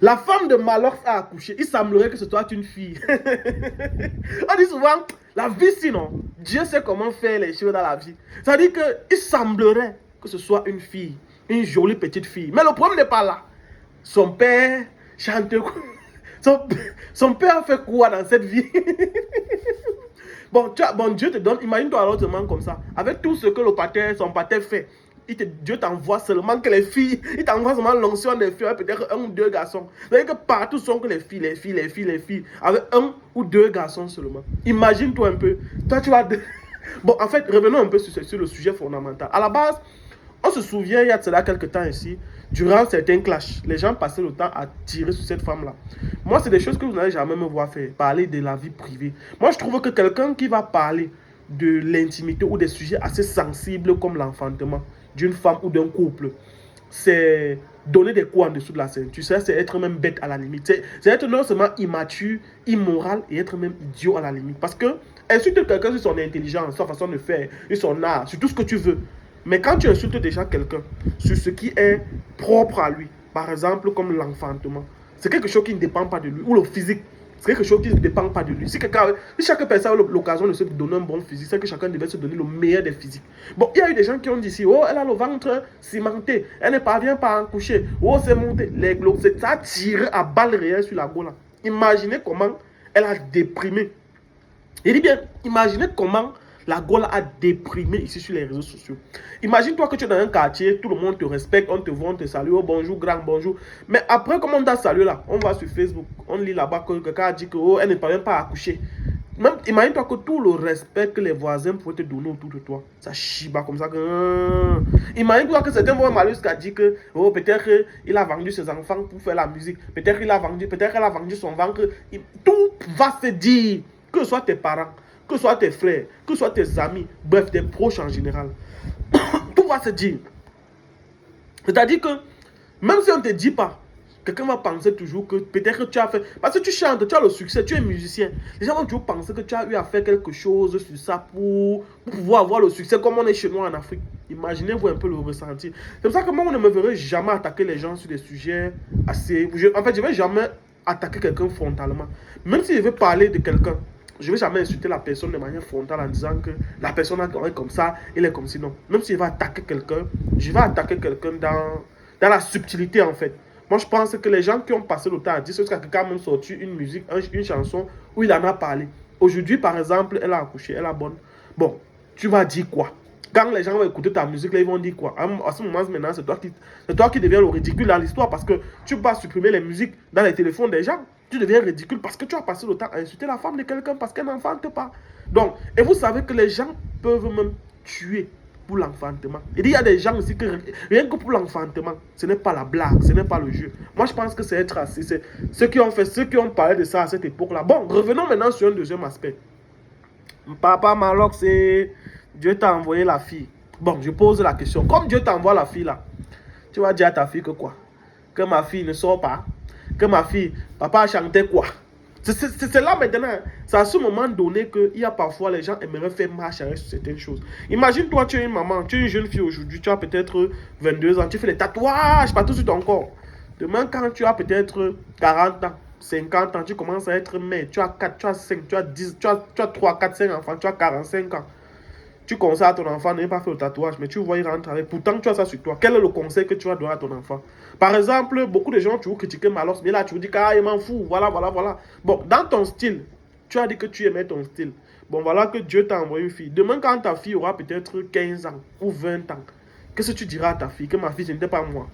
La femme de Malox a accouché. Il semblerait que ce soit une fille. On dit souvent, la vie sinon, Dieu sait comment faire les choses dans la vie. Ça veut dire qu'il semblerait que ce soit une fille. Une jolie petite fille. Mais le problème n'est pas là. Son père chante. Son père a fait quoi dans cette vie? Bon, Dieu te donne, imagine-toi alors seulement comme ça. Avec tout ce que son pater fait. Dieu t'envoie seulement que les filles. Il t'envoie seulement l'onction des filles, peut-être un ou deux garçons. C'est-à-dire que partout sont que les filles, les filles, les filles, les filles. Avec un ou deux garçons seulement. Imagine-toi un peu. Toi, tu vas. Bon, en fait, revenons un peu sur le sujet fondamental. À la base, on se souvient, il y a de cela quelques temps ici, durant certains clashs, les gens passaient le temps à tirer sur cette femme-là. Moi, c'est des choses que vous n'allez jamais me voir faire, parler de la vie privée. Moi, je trouve que quelqu'un qui va parler de l'intimité ou des sujets assez sensibles comme l'enfantement d'une femme ou d'un couple, c'est donner des coups en dessous de la ceinture. C'est être même bête à la limite. C'est être non seulement immature, immoral et être même idiot à la limite. Parce que insulter quelqu'un sur son intelligence, sa façon de faire, sur son art, sur tout ce que tu veux. Mais quand tu insultes déjà quelqu'un sur ce qui est propre à lui, par exemple comme l'enfantement, c'est quelque chose qui ne dépend pas de lui, ou le physique, c'est quelque chose qui ne dépend pas de lui. Si chaque personne a l'occasion de se donner un bon physique, c'est que chacun devait se donner le meilleur des physiques. Bon, il y a eu des gens qui ont dit ici, oh, elle a le ventre cimenté, elle ne parvient pas à accoucher, oh, c'est monté. Ça a tiré à balles réelles sur la gola. Imaginez comment elle a déprimé. Il dit bien, imaginez comment la Gaule a déprimé ici sur les réseaux sociaux. Imagine-toi que tu es dans un quartier, tout le monde te respecte, on te voit, on te salue, oh, bonjour, grand, bonjour. Mais après, comment on t'a salué là? On va sur Facebook, on lit là-bas que quelqu'un a dit que oh, elle ne parvient pas à accoucher. Même, imagine-toi que tout le respect que les voisins pourraient te donner autour de toi, ça chiba comme ça. Imagine-toi que certains voient Malus qui a dit que oh, peut-être qu'il a vendu ses enfants pour faire la musique. Peut-être qu'elle a vendu son ventre. Tout va se dire, que ce soit tes parents, que ce soit tes frères, que ce soit tes amis, bref, tes proches en général. Tout va se dire. C'est-à-dire que même si on ne te dit pas, quelqu'un va penser toujours que peut-être que tu as fait... Parce que tu chantes, tu as le succès, tu es musicien. Les gens vont toujours penser que tu as eu à faire quelque chose sur ça pour pouvoir avoir le succès comme on est chez nous en Afrique. Imaginez-vous un peu le ressenti. C'est pour ça que moi, on ne me verrait jamais attaquer les gens sur des sujets assez... En fait, je ne vais jamais attaquer quelqu'un frontalement. Même si je veux parler de quelqu'un, je ne vais jamais insulter la personne de manière frontale en disant que la personne est comme ça, elle est comme si non. Même si je vais attaquer quelqu'un, je vais attaquer quelqu'un dans la subtilité en fait. Moi je pense que les gens qui ont passé le temps à dire, c'est parce que quelqu'un a même sorti une musique, une chanson où il en a parlé. Aujourd'hui par exemple, elle a accouché, elle a bonne. Bon, tu vas dire quoi? Quand les gens vont écouter ta musique, là, ils vont dire quoi? À ce moment maintenant, c'est toi qui deviens le ridicule dans l'histoire parce que tu vas supprimer les musiques dans les téléphones des gens. Tu deviens ridicule parce que tu as passé le temps à insulter la femme de quelqu'un parce qu'elle n'enfante pas. Donc, et vous savez que les gens peuvent même tuer pour l'enfantement. Il y a des gens aussi que rien que pour l'enfantement, ce n'est pas la blague, ce n'est pas le jeu. Moi, je pense que c'est être assis. C'est ceux qui ont parlé de ça à cette époque-là. Bon, revenons maintenant sur un deuxième aspect. Papa Malox, c'est Dieu t'a envoyé la fille. Bon, je pose la question. Comme Dieu t'envoie la fille là, tu vas dire à ta fille que quoi? Que ma fille ne sort pas. Que ma fille, papa a chanté quoi? C'est là maintenant. C'est à ce moment donné qu'il y a parfois les gens aimeraient faire marche arrière sur certaines choses. Imagine-toi, tu es une maman, tu es une jeune fille aujourd'hui, tu as peut-être 22 ans, tu fais des tatouages partout sur ton corps. Demain, quand tu as peut-être 40 ans, 50 ans, tu commences à être mère, tu as 4, tu as 5, tu as 10, tu as 3, 4, 5 enfants, tu as 45 ans. Tu conseilles à ton enfant de ne pas faire le tatouage, mais tu vois, il rentre avec. Pourtant, tu as ça sur toi. Quel est le conseil que tu vas donner à ton enfant? Par exemple, beaucoup de gens, tu veux critiquer Malox, mais là, tu vous dis qu'il m'en fout. Voilà, voilà, voilà. Bon, dans ton style, tu as dit que tu aimais ton style. Bon, voilà que Dieu t'a envoyé une fille. Demain, quand ta fille aura peut-être 15 ans ou 20 ans, qu'est-ce que tu diras à ta fille? Que ma fille, ce n'était pas moi.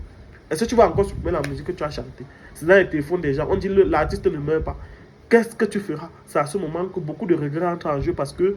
Est-ce que tu vas encore supprimer la musique que tu as chantée? C'est dans les téléphones des gens. On dit l'artiste ne meurt pas. Qu'est-ce que tu feras? C'est à ce moment que beaucoup de regrets entrent en jeu parce que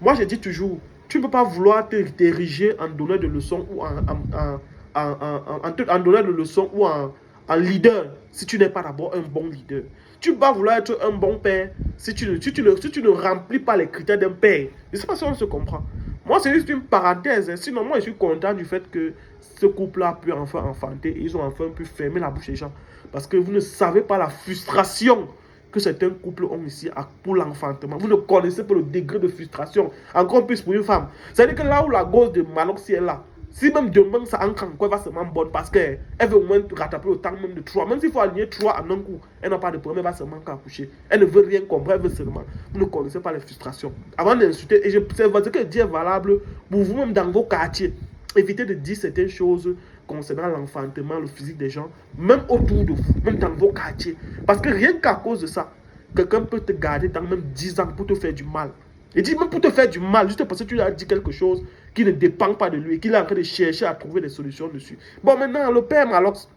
moi, je dis toujours, tu ne peux pas vouloir t'ériger en donneur de leçons ou en donneur de leçons ou en leader si tu n'es pas d'abord un bon leader. Tu vas vouloir être un bon père si tu ne remplis pas les critères d'un père. Je ne sais pas si on se comprend. Moi, c'est juste une parenthèse. Hein. Sinon, moi, je suis content du fait que ce couple-là a pu enfin enfanter et ils ont enfin pu fermer la bouche des gens. Parce que vous ne savez pas la frustration que certains couples ont ici pour l'enfantement. Vous ne connaissez pas le degré de frustration. Encore plus pour une femme. C'est-à-dire que là où la gosse de Malox est là, Si même demain ça entre en quoi, elle va seulement bonne parce qu'elle veut au moins rattraper le temps même de 3. Même s'il faut aligner 3 en un coup, elle n'a pas de problème, elle va seulement accoucher. Elle ne veut rien comprendre, elle veut seulement. Vous ne connaissez pas les frustrations. Avant d'insulter, et ce que je dis est valable pour vous-même dans vos quartiers. Évitez de dire certaines choses concernant l'enfantement, le physique des gens, même autour de vous, même dans vos quartiers. Parce que rien qu'à cause de ça, quelqu'un peut te garder dans même 10 ans pour te faire du mal. Il dit même pour te faire du mal, juste parce que tu lui as dit quelque chose qui ne dépend pas de lui, qu'il est en train de chercher à trouver des solutions dessus. Bon, maintenant, le père Malox,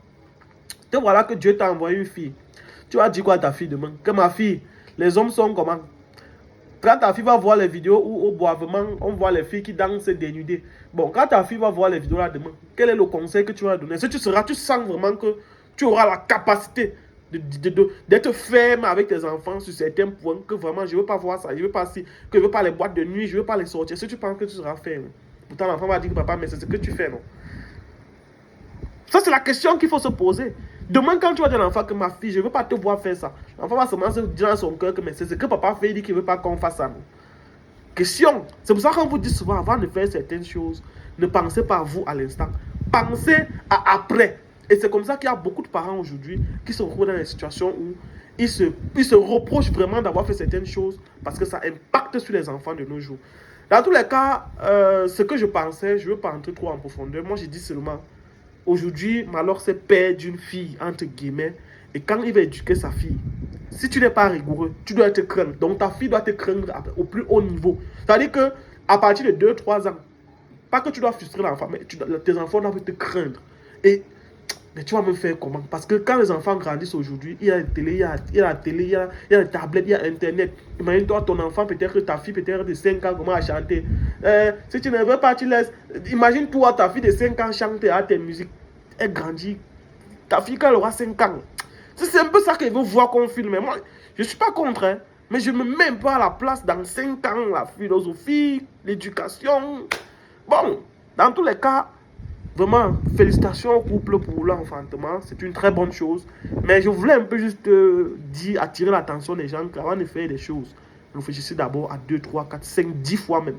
te voilà que Dieu t'a envoyé une fille. Tu vas dire quoi à ta fille demain? Que ma fille, les hommes sont comment? Quand ta fille va voir les vidéos où au boivement, on voit les filles qui dansent dénudées. Bon, quand ta fille va voir les vidéos là demain, quel est le conseil que tu vas donner? Si tu sens vraiment que tu auras la capacité d'être ferme avec tes enfants sur certains points, que vraiment je ne veux pas voir ça, je ne veux pas que je ne veux pas les boîtes de nuit, je ne veux pas les sortir. Si tu penses que tu seras ferme, pourtant l'enfant va dire papa, mais c'est ce que tu fais, non? Ça, c'est la question qu'il faut se poser. Demain, quand tu vas dire à l'enfant que ma fille, je ne veux pas te voir faire ça, l'enfant va seulement se dire dans son cœur que c'est ce que papa fait, il dit qu'il ne veut pas qu'on fasse ça. Non? Question. C'est pour ça qu'on vous dit souvent, avant de faire certaines choses, ne pensez pas à vous à l'instant. Pensez à après. Et c'est comme ça qu'il y a beaucoup de parents aujourd'hui qui se retrouvent dans des situations où ils se reprochent vraiment d'avoir fait certaines choses parce que ça impacte sur les enfants de nos jours. Dans tous les cas, ce que je pensais, je ne veux pas entrer trop en profondeur. Moi, j'ai dit seulement, aujourd'hui, Malor c'est père d'une fille, entre guillemets, et quand il va éduquer sa fille, si tu n'es pas rigoureux, tu dois te craindre. Donc ta fille doit te craindre au plus haut niveau. C'est-à-dire qu'à partir de 2-3 ans, pas que tu dois frustrer l'enfant, mais tes enfants doivent te craindre. Mais tu vas me faire comment? Parce que quand les enfants grandissent aujourd'hui, il y a la télé, il y a la télé, il y a la tablette, il y a Internet. Imagine-toi, ton enfant, peut-être ta fille, peut-être de 5 ans, comment à chanter. Si tu ne veux pas, tu laisses. Imagine-toi, ta fille de 5 ans chanter à tes musiques. Elle grandit. Ta fille, quand elle aura 5 ans. C'est un peu ça qu'elle veut voir qu'on filme. Moi, je ne suis pas contre, hein, mais je ne me mets même pas à la place dans 5 ans, la philosophie, l'éducation. Bon, dans tous les cas, vraiment, félicitations au couple pour l'enfantement. C'est une très bonne chose. Mais je voulais un peu juste attirer l'attention des gens qu'avant de faire des choses, réfléchissez d'abord à 2, 3, 4, 5, 10 fois même.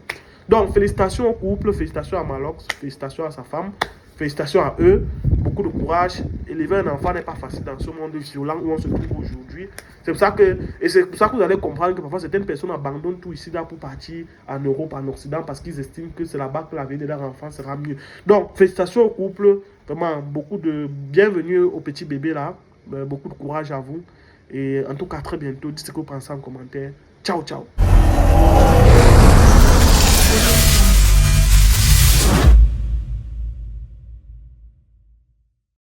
Donc, félicitations au couple, félicitations à Malox, félicitations à sa femme, félicitations à eux. Beaucoup de courage. Élever un enfant n'est pas facile dans ce monde violent où on se trouve aujourd'hui. C'est pour ça que vous allez comprendre que parfois certaines personnes abandonnent tout ici là pour partir en Europe, en Occident, parce qu'ils estiment que c'est là-bas que la vie de leur enfant sera mieux. Donc, félicitations au couple. Vraiment, beaucoup de bienvenue au petit bébé là. Beaucoup de courage à vous. Et en tout cas, très bientôt. Dites ce que vous pensez en commentaire. Ciao, ciao.